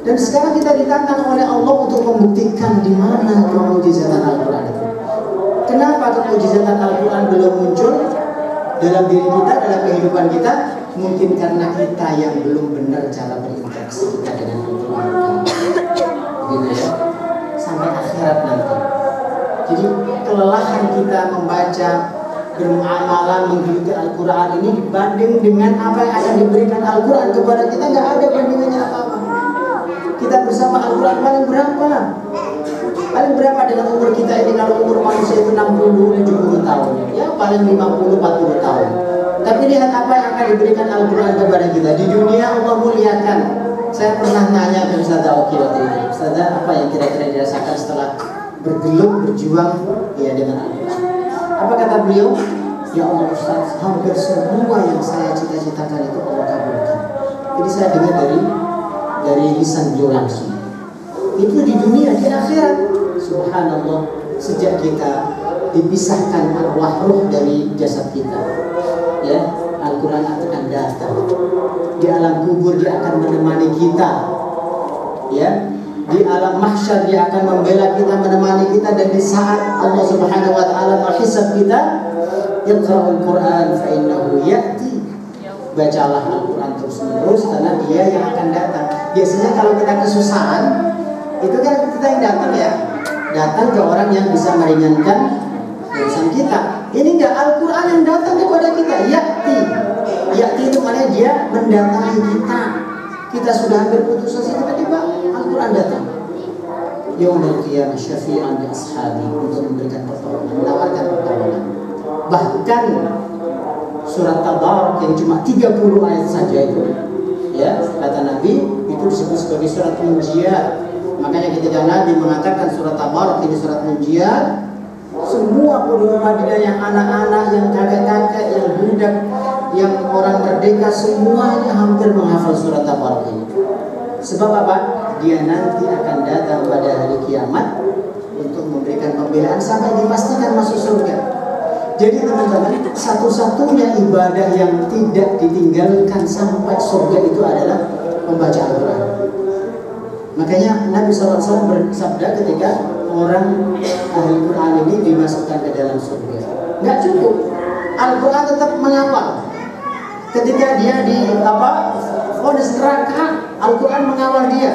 Dan sekarang kita ditantang oleh Allah untuk membuktikan di mana kemukjizatan Al-Quran itu. Kenapa kemukjizatan Al-Quran belum muncul dalam diri kita, dalam kehidupan kita? Mungkin karena kita yang belum benar cara berinteraksi kita dengan Al-Quran. Begitu ya, sampai akhirat nanti. Jadi kelelahan kita membaca beramalan mengikuti Al-Quran ini dibanding dengan apa yang akan diberikan Al-Quran kepada kita, nggak ada bandingannya apa-apa. Kita bersama Al-Quran paling berapa? Paling berapa dengan umur kita ini? Kalau umur manusia itu 60-70 tahun, ya paling 50-40 tahun. Tapi lihat apa yang akan diberikan Al-Quran kepada kita. Di dunia Allah muliakan. Saya pernah nanya ke Ustaz Oki waktu itu, Ustaz, apa yang kira-kira dirasakan setelah bergelut, berjuang ya dengan Al-Quran? Apa kata beliau? Ya Allah Ustaz, hampir semua yang saya cita-citakan itu Allah kabulkan. Jadi saya dengar dari lisan beliau langsung. Itu di dunia, di akhirat. Subhanallah, sejak kita dipisahkan arwah ruh dari jasad kita, ya, Al-Quran akan datang. Di alam kubur dia akan menemani kita, ya. Di alam mahsyar dia akan membela kita, menemani kita. Dan di saat Allah Subhanahu wa taala menghisab kita, Iqra'ul Quran fa innahu ya'ti. Bacalah Al-Quran terus-menerus karena dia yang akan datang. Biasanya kalau kita kesusahan, itu kan kita yang datang, ya. Datang ke orang yang bisa meringankan urusan kita. Ini enggak, Al-Quran yang datang kepada kita. Ya'ti. Ya'ti itu maknanya dia mendatangi kita. Kita sudah hampir putus asa, tiba-tiba Al-Quran datang. Yaumul qiyamah syafi'an li ashabi, untuk memberikan pertolongan, menawarkan pertolongan. Bahkan surat Tabarak yang cuma 30 ayat saja itu, ya, kata Nabi, itu disebut sebagai surat Munjiat. Makanya ketika Nabi mengatakan surat Tabarak ini surat Munjiat, semua penduduk Madinah yang anak-anak, yang kakek-kakek, yang budak, yang orang merdeka, semuanya hampir menghafal surat Tabarak ini. Sebab apa? Dia nanti akan datang pada hari kiamat untuk memberikan pembelaan sampai dipastikan masuk surga. Jadi teman-teman, satu-satunya ibadah yang tidak ditinggalkan sampai surga itu adalah membaca Al-Quran. Makanya Nabi SAW bersabda ketika orang ahli Quran ini dimasukkan ke dalam surga, nggak cukup Al-Quran tetap mengawal. Ketika dia vonis neraka, Al-Quran mengawal dia.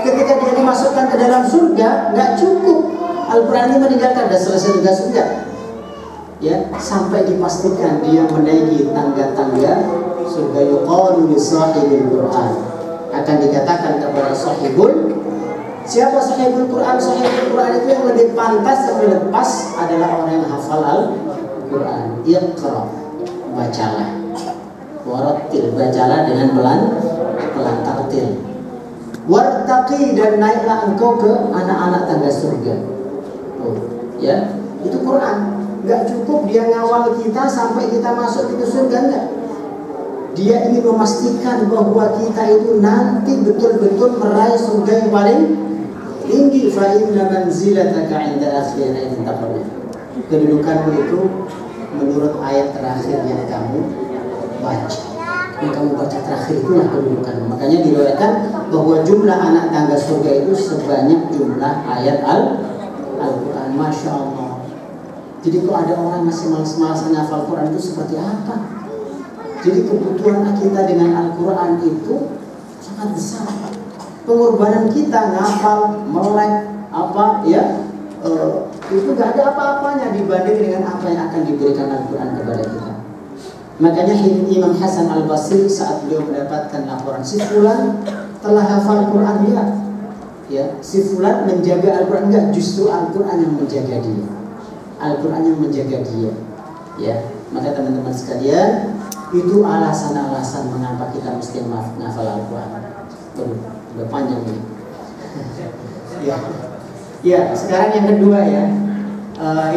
Ketika dia dimasukkan ke dalam surga, nggak cukup Al-Quran ini meninggalkan, dan selesai tugas surga, ya, sampai dipastikan dia menaiki tangga-tangga surga. Yuqalu li sahibil Quran, akan dikatakan kepada sahibul. Siapa sahibul Quran? Sahibul Quran itu yang lebih pantas dan lebih pas adalah orang yang hafal Al-Quran. Iqra, bacalah. Warattil, bacalah dengan pelan tartil. Wartaqi, dan naiklah engkau ke anak-anak tangga surga. Ya, itu Quran. Gak cukup dia ngawal kita sampai kita masuk ke surga, enggak. Dia ingin memastikan bahwa kita itu nanti betul-betul meraih surga yang paling tinggi. Fa inna manzilataka 'inda akhir ayatin taqra. Kedudukanmu itu menurut ayat terakhir yang kamu baca. Yang kamu baca terakhir itulah kedudukanmu. Makanya diriwayatkan bahwa jumlah anak tangga surga itu sebanyak jumlah ayat Al-Quran. Masya Allah. Jadi kalau ada orang masih malas-malasan hafal Quran itu seperti apa? Jadi kebutuhan kita dengan Al-Quran itu sangat besar. Pengorbanan kita ngapal, melek, itu gak ada apa-apanya dibanding dengan apa yang akan diberikan Al-Quran kepada kita. Makanya Imam Hasan Al-Basri saat beliau mendapatkan laporan si fulan telah hafal Quran, ya, si fulan menjaga Al-Quran, enggak, justru Al-Quran yang menjaga dia. Al-Quran yang menjaga dia, ya. Maka teman-teman sekalian, itu alasan-alasan mengapa kita mesti menghafal Al-Quran. Udah panjang ini. Ya, sekarang yang kedua, ya.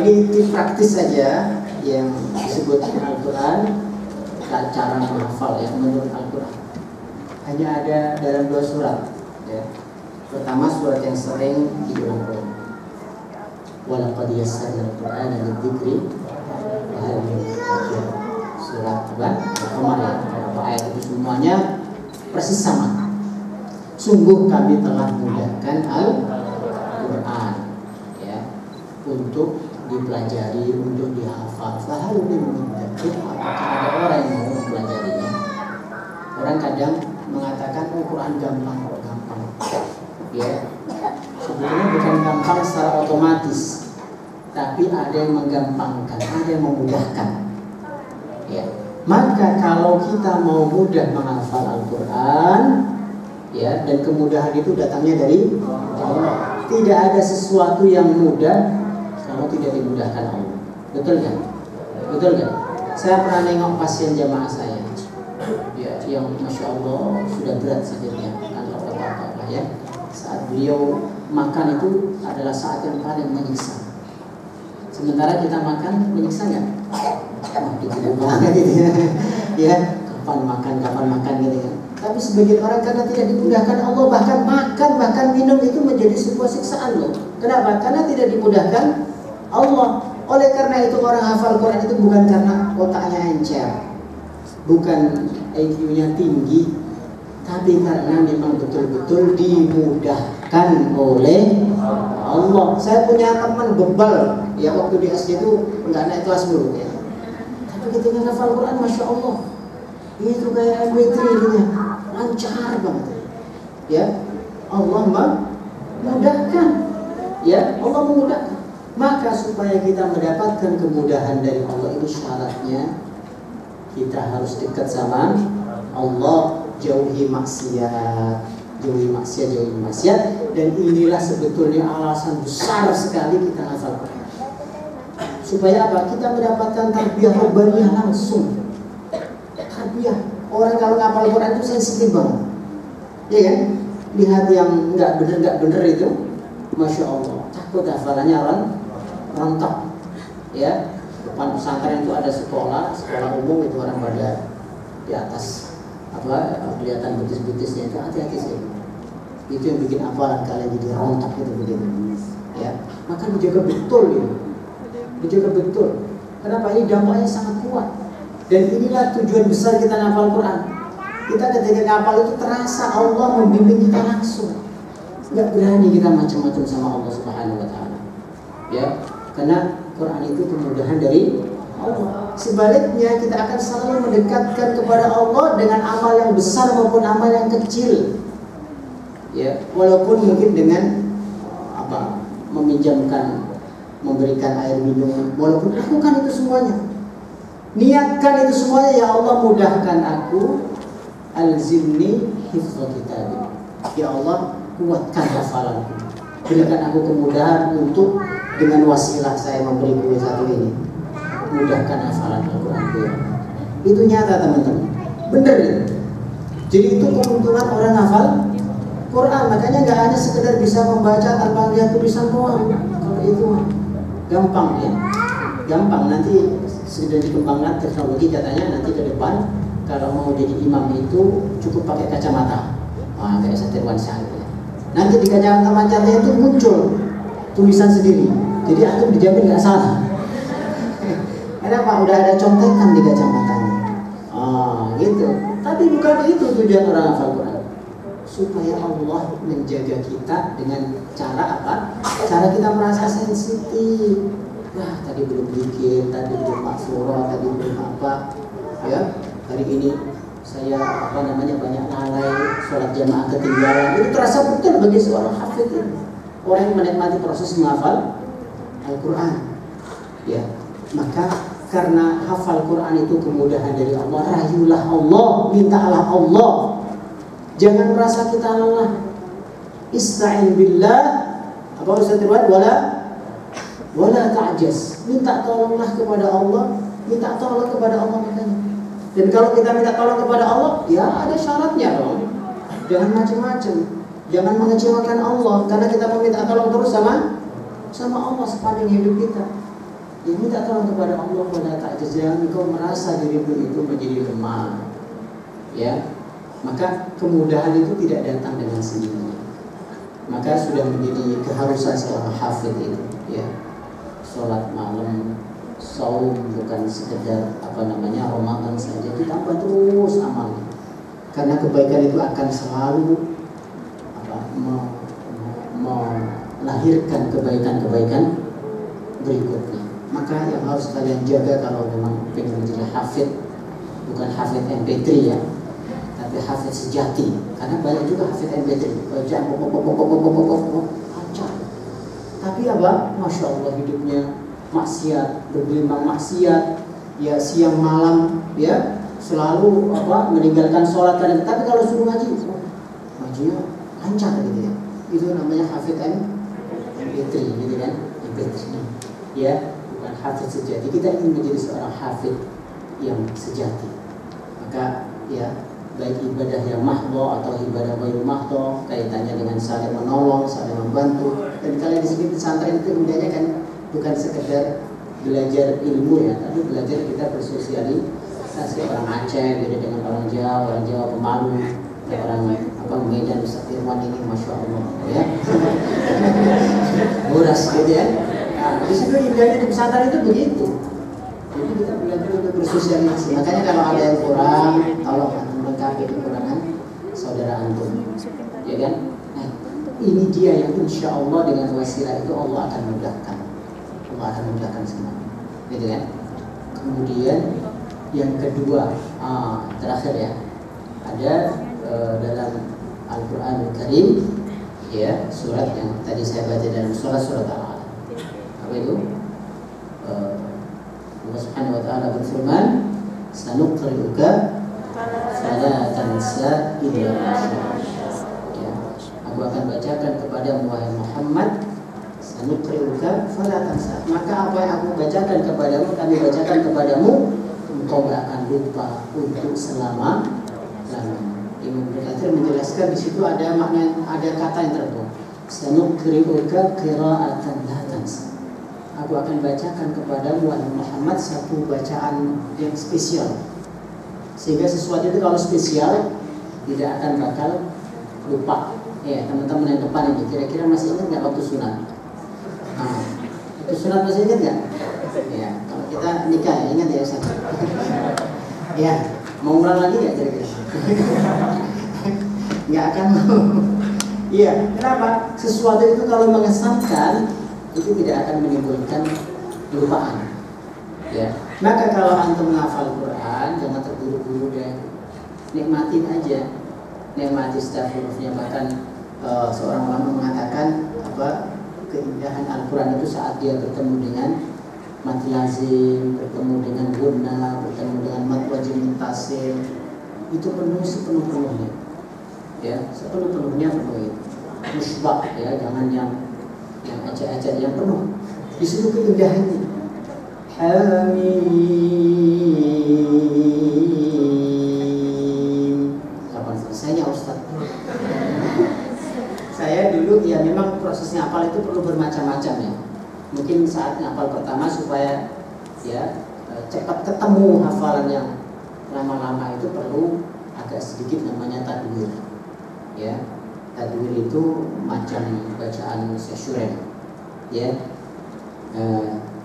Ini tip praktis saja yang disebut Al-Quran, cara menghafal, ya, menurut Al-Quran. Hanya ada dalam 2 surat, ya. Pertama surat yang sering diulang-ulang. Walaqad yassarnal Qur'ana lidzikri fa hal min muddakir. Surat Al-Qamar, ya. Beberapa ayat itu semuanya persis sama. Sungguh kami telah mudahkan Al-Quran, ya, untuk dipelajari, untuk dihafal. Fa hal min muddakir. Apakah ada orang yang mau mempelajarinya? Orang kadang mengatakan Quran gampang, ya. Sebetulnya bukan gampang secara otomatis. tapi ada yang menggampangkan, ada yang memudahkan. Ya. Maka kalau kita mau mudah menghafal Al-Quran, ya, dan kemudahan itu datangnya dari Allah. Tidak ada sesuatu yang mudah kalau tidak dimudahkan Allah. Betul kan? Betul kan? Saya pernah nengok pasien jamaah saya, ya, yang masya Allah sudah berat sakitnya, kan apa ya. Saat beliau makan itu adalah saat yang paling menyiksa. Sementara kita makan menyiksa nggak? Wah, dikira banget gitu ya. Ya, kapan makan gitu kan. Tapi sebagian orang karena tidak dimudahkan Allah, bahkan minum itu menjadi sebuah siksaan loh. Kenapa? Karena tidak dimudahkan Allah. Oleh karena itu orang hafal Quran itu bukan karena otaknya encer, bukan IQ-nya tinggi, tapi karena memang betul-betul dimudahkan oleh Allah. Saya punya teman bebal, ya, waktu di SD itu nggak naik kelas dulu ya. Tapi ketika hafal Quran, masya Allah, itu kayak MP3 dia, lancar banget. Ya, Allah memudahkan. Ya, Allah memudahkan. Maka supaya kita mendapatkan kemudahan dari Allah, itu syaratnya kita harus dekat sama Allah, jauhi maksiat, dan inilah sebetulnya alasan besar sekali kita hafal Quran. Supaya apa? Kita mendapatkan tarbiyah robbaniyah langsung. Tarbiyah. Orang kalau ngapal Quran itu sensitif banget, ya kan? Lihat yang nggak bener itu, masya Allah, takut hafalannya rontok, ya. Depan pesantren itu ada sekolah umum, itu orang pada di atas kelihatan betis-betisnya itu, hati-hati sih. Itu yang bikin hafalan kalian jadi rontok itu begitu, ya. Maka dijaga betul ini, dijaga betul. Kenapa? Ini dampaknya sangat kuat. Dan inilah tujuan besar kita ngapal Quran. Kita ketika ngapal itu terasa Allah membimbing kita langsung. Nggak berani kita macam-macam sama Allah Subhanahu Wa Taala, ya. Karena Quran itu kemudahan dari Allah. Sebaliknya kita akan selalu mendekatkan kepada Allah dengan amal yang besar maupun amal yang kecil. Ya, walaupun mungkin dengan memberikan air minum, walaupun lakukan itu semuanya. Niatkan itu semuanya, ya Allah mudahkan aku, alzimni hifdz kitabi. Ya Allah, kuatkan hafalanku. Berikan aku kemudahan untuk dengan wasilah saya memberi kue satu ini, mudahkan hafalan Al-Quran. Itu nyata teman-teman, bener ya? Jadi itu keuntungan orang hafal Quran. Makanya nggak hanya sekedar bisa membaca tanpa lihat tulisan doang. Kalau itu gampang ya, gampang. Nanti sudah dikembangkan teknologi, katanya nanti ke depan kalau mau jadi imam itu cukup pakai kacamata, kayak Satirwan Syah ya. Nanti di kacamata itu muncul tulisan sendiri, jadi antum dijamin nggak salah. Kenapa? Udah ada contekan di kacamatanya. Gitu. Tapi bukan itu tujuan orang hafal Quran. Supaya Allah menjaga kita dengan cara apa? Cara kita merasa sensitif. Wah, tadi belum zikir, tadi belum maksurah, tadi belum apa, ya. Hari ini saya banyak lalai, sholat jamaah ketinggalan. Itu terasa betul bagi seorang hafid ini, orang yang menikmati proses menghafal Al-Quran, ya. Maka karena hafal Quran itu kemudahan dari Allah, rayulah Allah, mintalah Allah. Jangan merasa kita lelah. Ista'in billah, apa Ustaz Ridwan? Wala ta'jaz. Minta tolonglah kepada Allah, minta tolong kepada Allah makanya. Dan kalau kita minta tolong kepada Allah, ya ada syaratnya dong. Jangan macam-macam. Jangan mengecewakan Allah, karena kita meminta tolong terus sama Allah sepanjang hidup kita. Ya, minta tolong kepada Allah, wala ta'jaz. Jangan engkau merasa dirimu itu menjadi lemah. Ya. Maka kemudahan itu tidak datang dengan sendirinya. Maka sudah menjadi keharusan seorang hafid itu, ya. Sholat malam, saum, bukan sekedar Ramadan saja, ditambah terus amalnya. Karena kebaikan itu akan selalu melahirkan kebaikan-kebaikan berikutnya. Maka yang harus kalian jaga kalau memang ingin menjadi hafid, bukan hafid MP3 ya, tapi hafid sejati. Karena banyak juga hafid MP3, bacaan lancar. Tapi masya Allah hidupnya maksiat, bergelimang maksiat, ya siang malam, ya selalu meninggalkan sholat kadang. Tapi kalau suruh ngaji, ngajinya lancar gitu ya. Itu namanya hafid MP3 gitu kan, MP3. Ya, bukan hafid sejati. Kita ingin menjadi seorang hafid yang sejati. Maka ya, baik ibadah yang mahdoh atau ibadah yang mahdoh, kaitannya dengan saling menolong, saling membantu. Dan kalian di sini pesantren itu indahnya kan bukan sekedar belajar ilmu ya, tapi belajar kita bersosialisasi. Orang Aceh beda dengan orang Jawa pemalu, orang Medan, Ustaz Firman ini masya Allah ya, boras gitu ya. Nah, di situ indahnya di pesantren itu begitu. Jadi kita belajar untuk bersosialisasi. Makanya kalau ada yang kurang, tolong melengkapi kekurangan saudara antum, ya kan? Nah, ini dia yang insya Allah dengan wasilah itu Allah akan mudahkan. Allah akan mudahkan semuanya, gitu kan? Kemudian yang kedua, terakhir ya, ada dalam Al-Quranul Karim, ya surat yang tadi saya baca dalam surat Al-Alaq. Apa itu? Allah Subhanahu Wa Taala berfirman, "Sanuqri'uka fala tansa illa ma syaa." Aku akan bacakan kepadamu wahai Muhammad, sanuqri'uka fala tansa. Maka apa yang aku bacakan kepadamu, kami bacakan kepadamu, engkau gak akan lupa untuk selama-lamanya. Imam Ibnu Katsir menjelaskan di situ ada makna, ada kata yang tertuang, sanuqri'uka qira'atan la tansa. Aku akan bacakan kepadamu wahai Muhammad satu bacaan yang spesial, sehingga sesuatu itu kalau spesial tidak akan bakal lupa. Ya, teman-teman yang depan ini kira-kira masih ingat nggak waktu sunat? Waktu sunat masih ingat nggak? Ya, kalau kita nikah ya, ingat ya Ustaz. Ya, mau umrah lagi nggak kira-kira? Nggak akan mau. Iya, kenapa? Sesuatu itu kalau mengesankan itu tidak akan menimbulkan kelupaan. Ya, maka kalau antum menghafal Quran jangan terburu-buru deh, nikmatin aja, nikmati setiap hurufnya. Bahkan seorang ulama mengatakan keindahan Al-Quran itu saat dia bertemu dengan mad lazim, bertemu dengan gunna, bertemu dengan mad wajib muntasil, itu penuh sepenuh-penuhnya, ya sepenuh-penuhnya penuh itu. Musbah ya, jangan yang acak-acak, yang penuh. Di situ keindahannya. Hamim. Kapan selesainya Ustaz? Saya dulu ya memang prosesnya hafal itu perlu bermacam-macam ya. Mungkin saat hafal pertama supaya ya cepat ketemu hafalan yang lama-lama itu perlu agak sedikit namanya tadwir. Ya, tadwir itu macam bacaan syuren. Ya.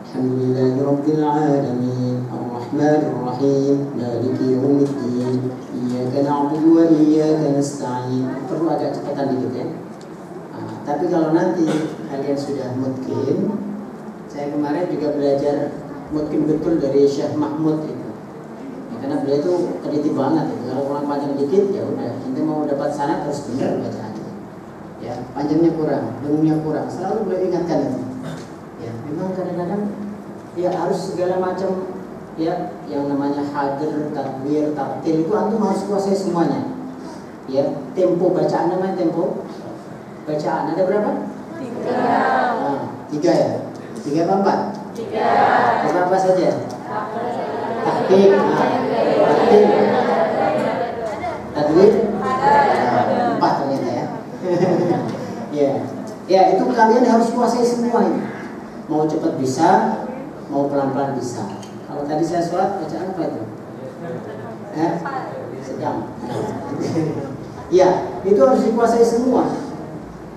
Alhamdulillahirabbil alamin, arrahmanir rahim, maliki yaumiddin, iyyaka na'budu wa iyyaka nasta'in. Perlu agak cepatan dikit ya. Tapi kalau nanti kalian sudah mutqin, saya kemarin juga belajar mutqin betul dari Syekh Mahmud itu. Ya, karena beliau itu teliti banget itu. Kalau kurang panjang dikit ya udah, nanti mau dapat sanad harus benar bacaannya. Ya, panjangnya kurang, dengungnya kurang, selalu beliau ingatkan itu. Ya, memang kadang-kadang ya harus segala macam ya yang namanya hadir, takbir, tartil itu antum harus kuasai semuanya. Ya, tempo bacaan namanya tempo bacaan ada berapa? 3. 3 ya? 3 apa 4? 3. Apa saja? Tahqiq, tartil, tadwir, 4 ternyata ya. Ya, ya itu kalian harus kuasai semua ini. Mau cepat bisa, mau pelan-pelan bisa. Kalau tadi saya sholat bacaan apa itu? Sedang. Ya, itu harus dikuasai semua.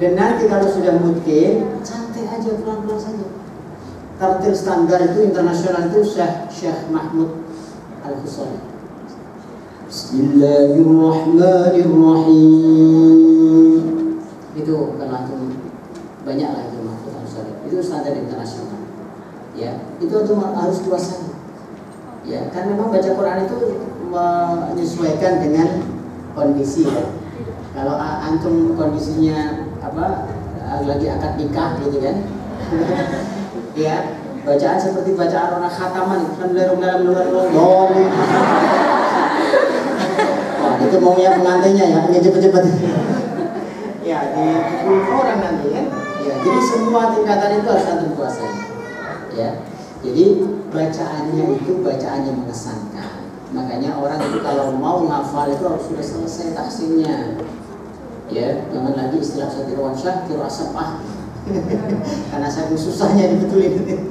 Dan nanti kalau sudah mutqin, santai aja, pelan-pelan saja. Tartil standar itu internasional itu Syekh Mahmud Al-Husali. Bismillahirrahmanirrahim. Itu kalau langsung banyak lah itu Mahmud Al-Husali. Itu standar internasional. Ya, itu harus kuasai. Ya, kan memang baca Quran itu menyesuaikan dengan kondisi ya. Kalau antum kondisinya lagi akad nikah gitu kan, ya Bacaan seperti bacaan orang khataman, Alhamdulillah. Wah, itu maunya pengantinnya ya, hanya cepet-cepet. Ya, di orang nanti kan. Ya, jadi semua tingkatan itu harus antum kuasai. Ya. Jadi bacaannya itu bacaan yang mengesankan. Makanya orang itu kalau mau ngafal itu harus sudah selesai tahsinnya. Ya, jangan lagi istilah Satirwan Syah, qiraah sab'ah. Karena saya susahnya dibetulin.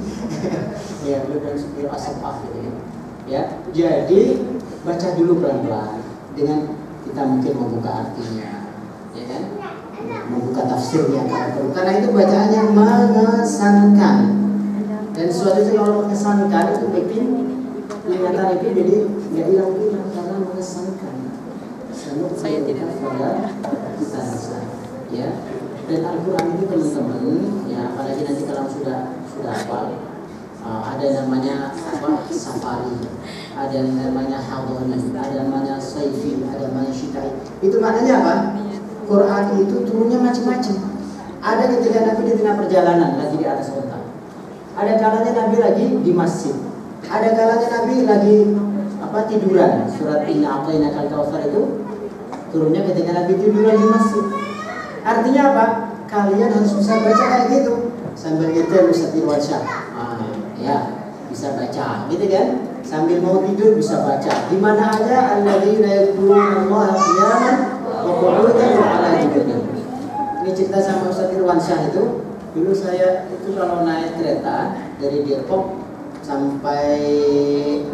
Ya, belum qiraah sab'ah gitu ya. Ya, jadi baca dulu pelan-pelan dengan kita mungkin membuka artinya, ya kan? Membuka tafsirnya kalau perlu. Karena itu bacaan yang mengesankan. Dan sesuatu itu kalau mengesankan itu bikin ingatan itu jadi nggak hilang karena mengesankan. Saya tidak ya. Dan Al-Quran itu teman-teman, ya apalagi nanti kalau sudah hafal, ada namanya safari, ada namanya hadoni, ada namanya saifi, ada namanya syitai. Itu maknanya apa? Quran itu turunnya macam-macam. Ada ketika Nabi di tengah perjalanan lagi di atas unta. Ada kalanya Nabi lagi di masjid. Ada kalanya Nabi lagi tiduran. Surat Inna A'tainakal Kautsar itu turunnya ketika Nabi tiduran di masjid. Artinya apa? Kalian harus bisa baca kayak gitu. Sambil nyetel Ustaz Irwan Syah. Ya, bisa baca, gitu kan? Sambil mau tidur bisa baca. Di mana aja alladzina yadhkurunallaha qiyaman wa qu'udan wa 'ala junubihim. Ini cerita sama Ustaz Irwan Syah itu. Dulu saya itu kalau naik kereta dari Depok sampai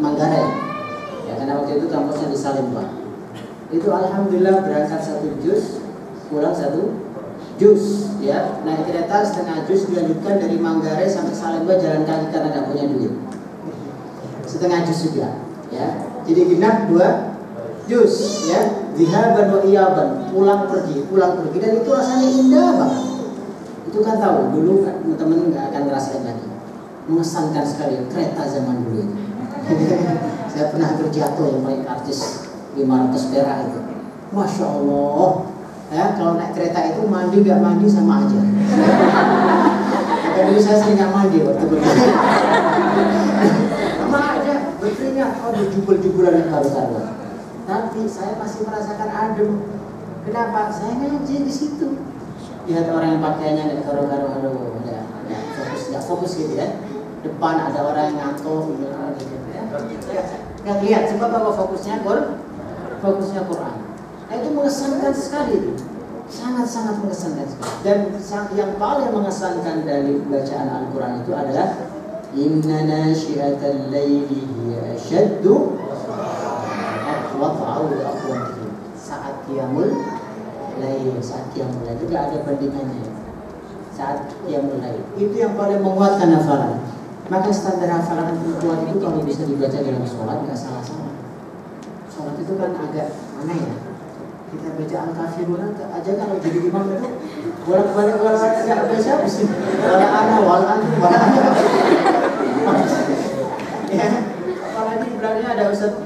Manggarai, ya karena waktu itu kampusnya di Salemba. Itu alhamdulillah berangkat 1 juz, pulang 1 juz, ya naik kereta setengah juz, dilanjutkan dari Manggarai sampai Salemba jalan kaki karena nggak punya duit. Setengah juz juga, ya. Jadi genap 2 juz, ya. Zihaban wa iyaban, pulang pergi, dan itu rasanya indah banget. Itu kan tahu dulu kan teman-teman nggak akan ngerasain lagi. Mengesankan sekali kereta zaman dulu itu. Saya pernah kerja tuh yang paling artis 500 perak itu. Masya Allah. Ya, kalau naik kereta itu mandi nggak mandi sama aja. Karena dulu saya sering nggak mandi waktu berjalan. Sama aja, berkeringat, jubel-jubelan yang karu-karuan. Tapi saya masih merasakan adem. Kenapa? Saya ngaji di situ. Lihat orang yang pakaiannya nggak karu-karuan, nggak fokus gitu ya. Depan ada orang yang ngantuk gitu ya. Nggak lihat sebab apa fokusnya Quran. Nah, itu mengesankan sekali itu. Sangat-sangat mengesankan sekali. Dan yang paling mengesankan dari bacaan Al-Quran itu adalah inna nasyi'atal laili hiya ashaddu wat'au wa aqwam. Saat qiyamul lail juga ada bandingannya. Saat qiyamul lail itu yang paling menguatkan hafalan. Maka standar hafalan kuat itu kalau bisa dibaca dalam sholat nggak salah-salah. Sholat itu kan agak mana ya? Kita baca Al-Kafirun aja kalau jadi imam itu bolak-balik nggak baca habis. Wala ana wala antum wala ana. Ya, apalagi belakangnya ada Ustaz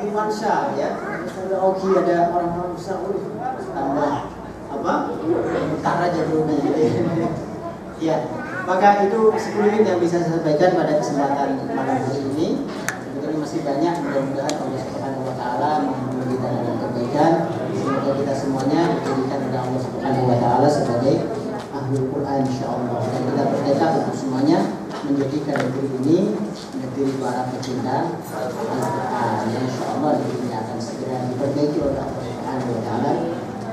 Irwan Syah ya. Ustaz Oki, ada orang-orang besar tambah bentar aja dulu gitu. Ya, maka itu 10 menit yang bisa saya sampaikan pada kesempatan malam hari ini. Sebetulnya masih banyak, mudah-mudahan Allah Subhanahu wa taala menghubungi kita dalam kebaikan. Semoga kita semuanya dijadikan oleh Allah Subhanahu wa taala sebagai ahlul Quran insyaallah. Dan kita bertekad untuk semuanya menjadikan negeri ini negeri para pecinta Al-Quran. Insyaallah negeri ini akan segera diperbaiki oleh Allah Subhanahu wa taala.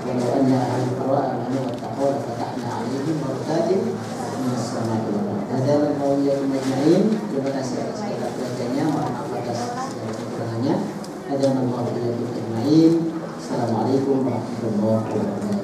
Walau anna ahlul Quran amanu wattaqu la fatahna 'alaihim barakatin minas samaa'i wal ardh. Hadzal qawli ajma'in. Terima kasih atas segala belajarnya, maaf atas segala kekurangannya. Hadzal qawli ajma'in. Assalamualaikum warahmatullahi wabarakatuh.